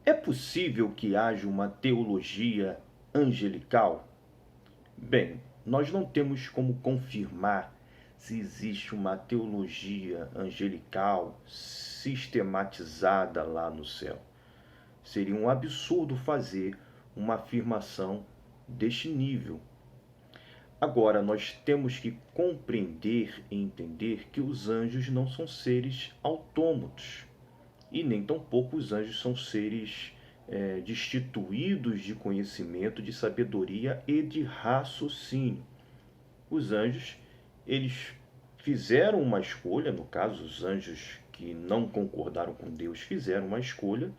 É possível que haja uma teologia angelical? Bem, nós não temos como confirmar se existe uma teologia angelical sistematizada lá no céu. Seria um absurdo fazer uma afirmação deste nível. Agora, nós temos que compreender e entender que os anjos não são seres autômatos. E nem tampouco os anjos são seres destituídos de conhecimento, de sabedoria e de raciocínio. Os anjos, eles fizeram uma escolha, no caso, os anjos que não concordaram com Deus fizeram uma escolha,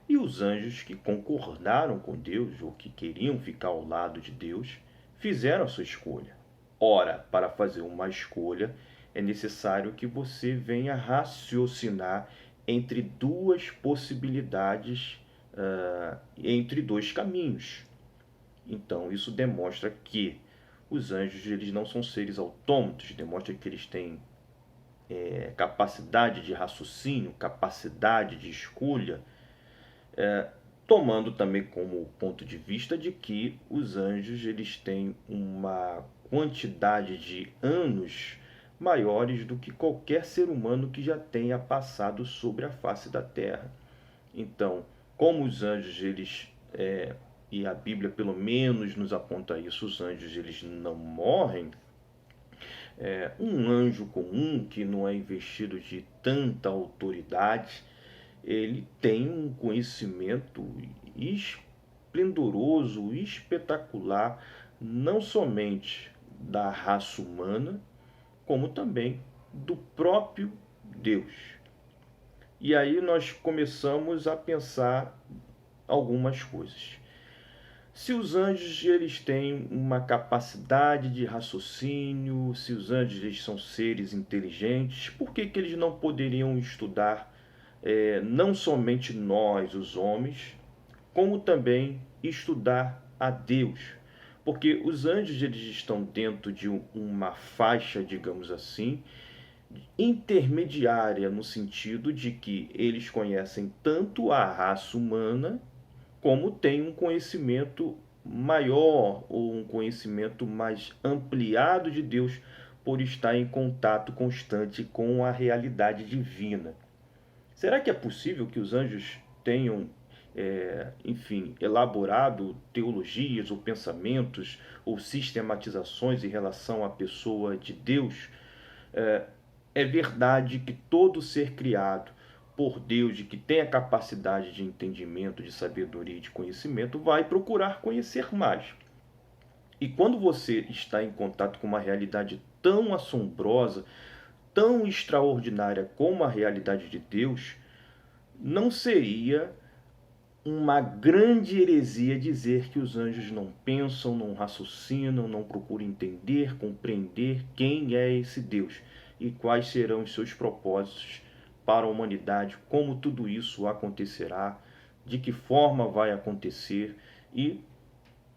e os anjos que concordaram com Deus, ou que queriam ficar ao lado de Deus, fizeram a sua escolha. Ora, para fazer uma escolha, é necessário que você venha raciocinar entre duas possibilidades, entre dois caminhos. Então, isso demonstra que os anjos eles não são seres autômatos, demonstra que eles têm capacidade de raciocínio, capacidade de escolha, tomando também como ponto de vista de que os anjos eles têm uma quantidade de anos maiores do que qualquer ser humano que já tenha passado sobre a face da terra. Então, como os anjos eles e a Bíblia pelo menos nos aponta isso, os anjos eles não morrem. Um anjo comum que não é investido de tanta autoridade, ele tem um conhecimento esplendoroso, espetacular, não somente da raça humana, como também do próprio Deus. E aí nós começamos a pensar algumas coisas. Se os anjos eles têm uma capacidade de raciocínio, se os anjos eles são seres inteligentes, por que eles não poderiam estudar não somente nós, os homens, como também estudar a Deus? Porque os anjos eles estão dentro de uma faixa, digamos assim, intermediária, no sentido de que eles conhecem tanto a raça humana como têm um conhecimento maior ou um conhecimento mais ampliado de Deus por estar em contato constante com a realidade divina. Será que é possível que os anjos tenham, elaborado teologias ou pensamentos ou sistematizações em relação à pessoa de Deus? É verdade que todo ser criado por Deus, de que tem a capacidade de entendimento, de sabedoria e de conhecimento, vai procurar conhecer mais. E quando você está em contato com uma realidade tão assombrosa, tão extraordinária como a realidade de Deus, não seria uma grande heresia dizer que os anjos não pensam, não raciocinam, não procuram entender, compreender quem é esse Deus e quais serão os seus propósitos para a humanidade, como tudo isso acontecerá, de que forma vai acontecer, e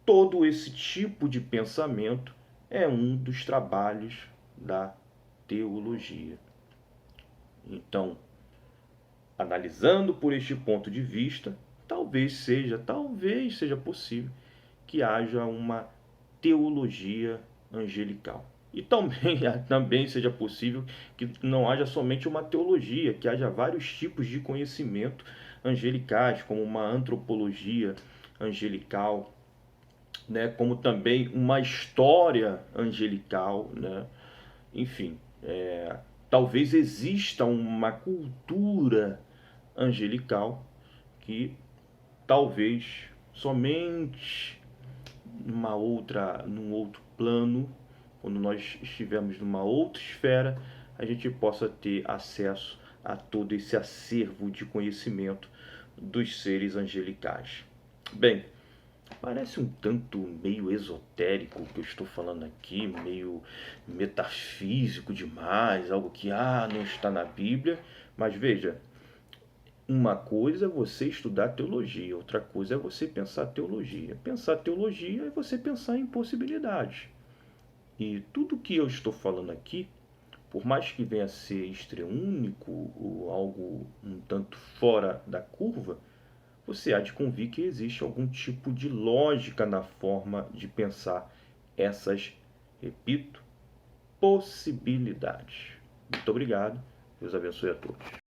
todo esse tipo de pensamento é um dos trabalhos da teologia. Então, analisando por este ponto de vista, talvez seja possível que haja uma teologia angelical. E também seja possível que não haja somente uma teologia, que haja vários tipos de conhecimento angelicais, como uma antropologia angelical, né, como também uma história angelical, né? Enfim, talvez exista uma cultura angelical que talvez somente num outro plano, quando nós estivermos numa outra esfera, a gente possa ter acesso a todo esse acervo de conhecimento dos seres angelicais. Bem, parece um tanto meio esotérico o que eu estou falando aqui, meio metafísico demais, algo que não está na Bíblia, mas veja, uma coisa é você estudar teologia, outra coisa é você pensar teologia. Pensar teologia é você pensar em possibilidades. E tudo que eu estou falando aqui, por mais que venha a ser estreúnico ou algo um tanto fora da curva, você há de convir que existe algum tipo de lógica na forma de pensar essas, repito, possibilidades. Muito obrigado. Deus abençoe a todos.